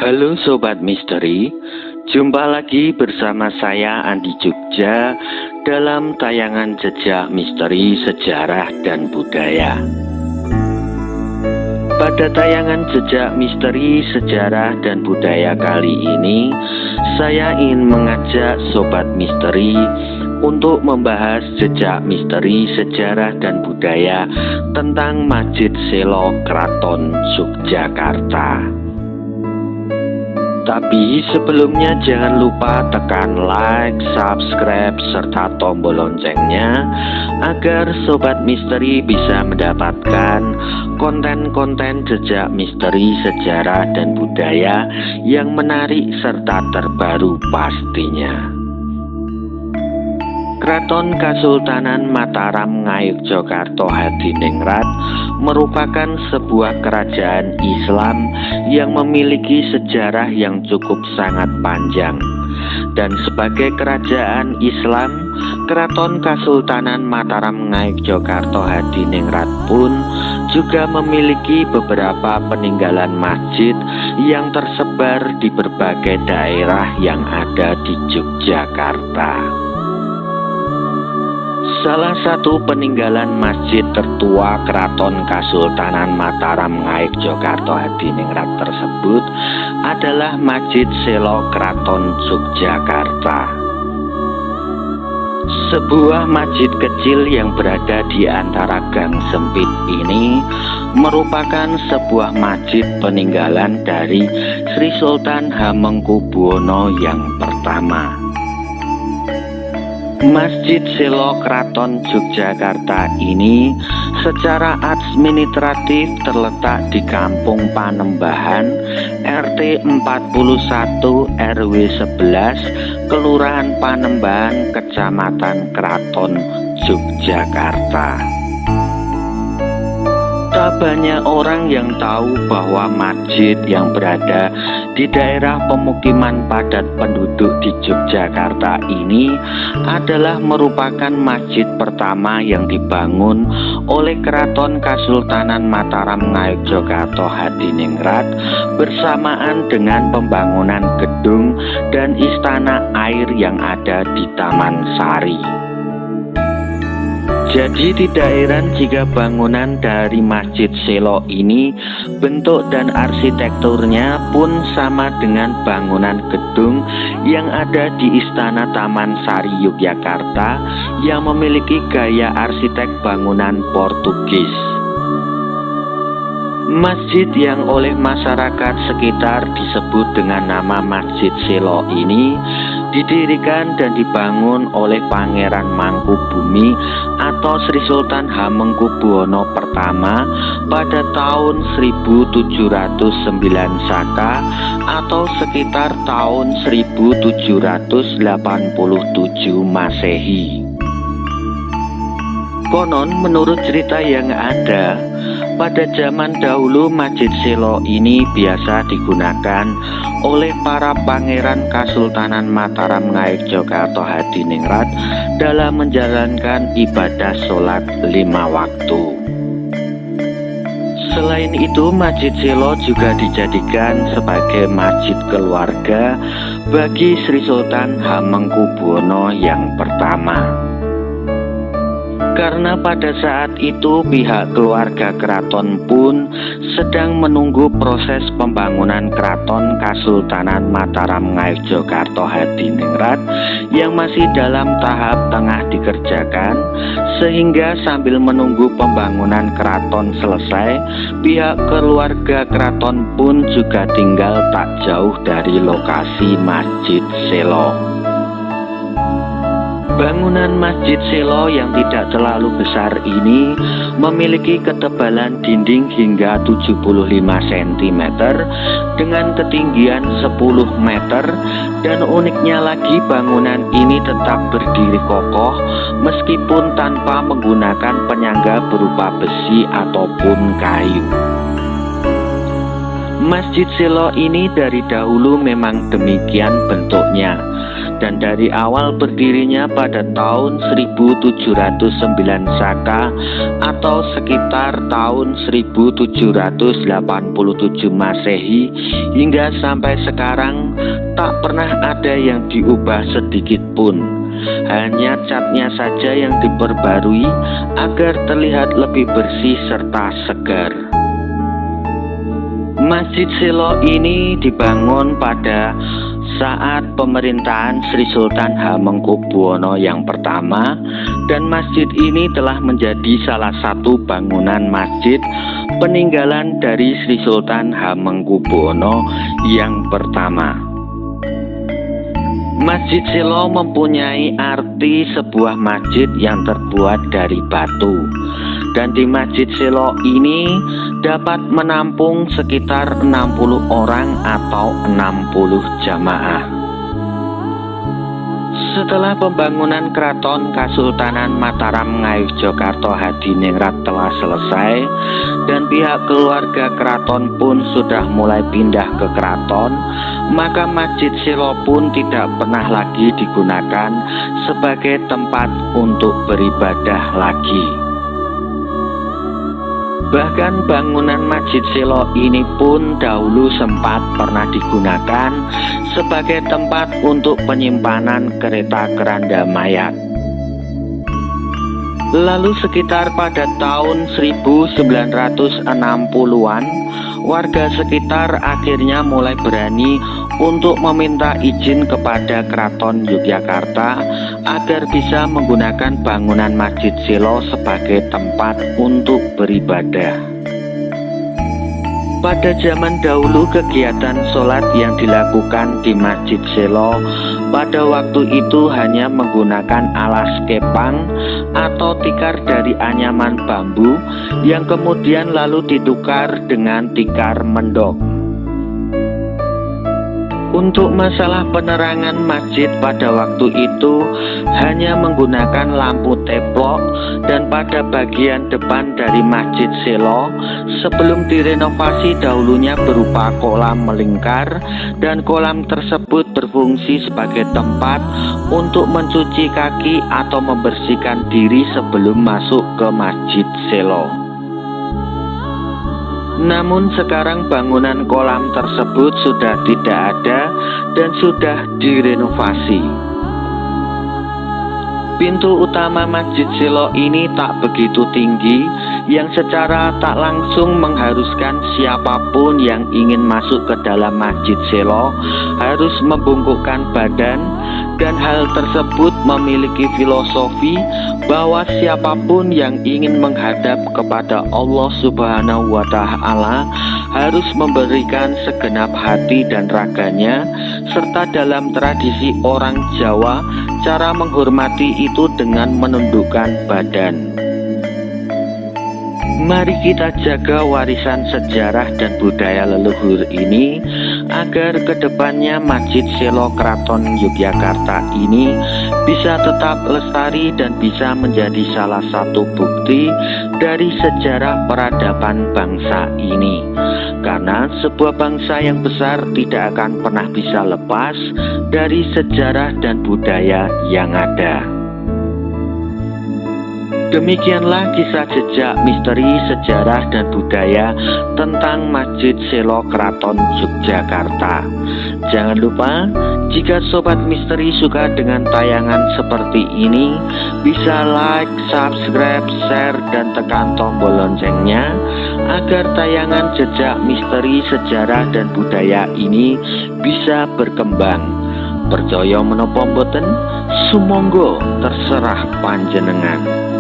Halo Sobat Misteri, jumpa lagi bersama saya Andi Jogja dalam tayangan Jejak Misteri Sejarah dan Budaya. Pada tayangan Jejak Misteri Sejarah dan Budaya kali ini, saya ingin mengajak Sobat Misteri untuk membahas jejak misteri sejarah dan budaya tentang Masjid Selo Kraton Yogyakarta. Tapi sebelumnya jangan lupa tekan like, subscribe, serta tombol loncengnya agar Sobat Misteri bisa mendapatkan konten-konten jejak misteri sejarah dan budaya yang menarik serta terbaru pastinya. Kraton Kasultanan Mataram Ngayogyakarta Hadiningrat merupakan sebuah kerajaan Islam yang memiliki sejarah yang cukup sangat panjang. Dan sebagai kerajaan Islam, Kraton Kasultanan Mataram Ngayogyakarta Hadiningrat pun juga memiliki beberapa peninggalan masjid yang tersebar di berbagai daerah yang ada di Yogyakarta. Salah satu peninggalan masjid tertua Kraton Kasultanan Mataram Ngayogyakarta Hadiningrat tersebut adalah Masjid Selo Kraton Yogyakarta. Sebuah masjid kecil yang berada di antara gang sempit ini merupakan sebuah masjid peninggalan dari Sri Sultan Hamengkubuwono yang pertama. Masjid Selo Kraton Yogyakarta ini secara administratif terletak di Kampung Panembahan, RT 41 RW 11, Kelurahan Panembahan, Kecamatan Kraton, Yogyakarta. Tak banyak orang yang tahu bahwa masjid yang berada di daerah pemukiman padat penduduk di Yogyakarta ini adalah merupakan masjid pertama yang dibangun oleh Kraton Kasultanan Mataram Ngayogyakarta Hadiningrat bersamaan dengan pembangunan gedung dan istana air yang ada di Taman Sari. Jadi tidak heran jika bangunan dari Masjid Selo ini bentuk dan arsitekturnya pun sama dengan bangunan gedung yang ada di Istana Taman Sari Yogyakarta yang memiliki gaya arsitek bangunan Portugis. Masjid yang oleh masyarakat sekitar disebut dengan nama Masjid Selo ini didirikan dan dibangun oleh Pangeran Mangkubumi atau Sri Sultan Hamengkubuwono pertama pada tahun 1709 Saka atau sekitar tahun 1787 Masehi. Konon menurut cerita yang ada, pada zaman dahulu Masjid Selo ini biasa digunakan oleh para pangeran Kasultanan Mataram Ngayogyakarta Hadiningrat dalam menjalankan ibadah sholat 5 waktu. Selain itu, Masjid Selo juga dijadikan sebagai masjid keluarga bagi Sri Sultan Hamengkubuwono yang pertama. Karena pada saat itu pihak keluarga keraton pun sedang menunggu proses pembangunan Kraton Kasultanan Mataram Ngayogyakarta Hadiningrat yang masih dalam tahap tengah dikerjakan, sehingga sambil menunggu pembangunan keraton selesai, pihak keluarga keraton pun juga tinggal tak jauh dari lokasi Masjid Selo. Bangunan Masjid Selo yang tidak terlalu besar ini memiliki ketebalan dinding hingga 75 cm dengan ketinggian 10 meter, dan uniknya lagi bangunan ini tetap berdiri kokoh meskipun tanpa menggunakan penyangga berupa besi ataupun kayu. Masjid Selo ini dari dahulu memang demikian bentuknya, dan dari awal berdirinya pada tahun 1709 Saka atau sekitar tahun 1787 Masehi hingga sampai sekarang tak pernah ada yang diubah sedikit pun. Hanya catnya saja yang diperbarui agar terlihat lebih bersih serta segar. Masjid Selo ini dibangun pada saat pemerintahan Sri Sultan Hamengkubuwono yang pertama, dan masjid ini telah menjadi salah satu bangunan masjid peninggalan dari Sri Sultan Hamengkubuwono yang pertama. Masjid Selo mempunyai arti sebuah masjid yang terbuat dari batu, dan di Masjid Selo ini dapat menampung sekitar 60 orang atau 60 jamaah. Setelah pembangunan Keraton Kasultanan Mataram Ngayogyakarta Hadiningrat telah selesai dan pihak keluarga keraton pun sudah mulai pindah ke keraton, maka Masjid Selo pun tidak pernah lagi digunakan sebagai tempat untuk beribadah lagi. Bahkan bangunan Masjid Selo ini pun dahulu sempat pernah digunakan sebagai tempat untuk penyimpanan kereta keranda mayat. Lalu sekitar pada tahun 1960-an, warga sekitar akhirnya mulai berani untuk meminta izin kepada Keraton Yogyakarta agar bisa menggunakan bangunan Masjid Selo sebagai tempat untuk beribadah. Pada zaman dahulu kegiatan sholat yang dilakukan di Masjid Selo pada waktu itu hanya menggunakan alas kepang atau tikar dari anyaman bambu yang kemudian lalu ditukar dengan tikar mendok. Untuk masalah penerangan masjid pada waktu itu hanya menggunakan lampu teplok, dan pada bagian depan dari Masjid Selo sebelum direnovasi dahulunya berupa kolam melingkar, dan kolam tersebut berfungsi sebagai tempat untuk mencuci kaki atau membersihkan diri sebelum masuk ke Masjid Selo. Namun sekarang bangunan kolam tersebut sudah tidak ada dan sudah direnovasi. Pintu utama Masjid Selo ini tak begitu tinggi, yang secara tak langsung mengharuskan siapapun yang ingin masuk ke dalam Masjid Selo harus membungkukkan badan, dan hal tersebut memiliki filosofi bahwa siapapun yang ingin menghadap kepada Allah Subhanahu wa Ta'ala harus memberikan segenap hati dan raganya, serta dalam tradisi orang Jawa, cara menghormati itu dengan menundukkan badan. Mari kita jaga warisan sejarah dan budaya leluhur ini agar kedepannya Masjid Selo Keraton Yogyakarta ini bisa tetap lestari dan bisa menjadi salah satu bukti dari sejarah peradaban bangsa ini. Karena sebuah bangsa yang besar tidak akan pernah bisa lepas dari sejarah dan budaya yang ada. Demikianlah kisah jejak misteri sejarah dan budaya tentang Masjid Selo Keraton Yogyakarta. Jangan lupa, jika Sobat Misteri suka dengan tayangan seperti ini, bisa like, subscribe, share, dan tekan tombol loncengnya agar tayangan jejak misteri sejarah dan budaya ini bisa berkembang. Percaya menapa mboten? Sumangga terserah panjenengan.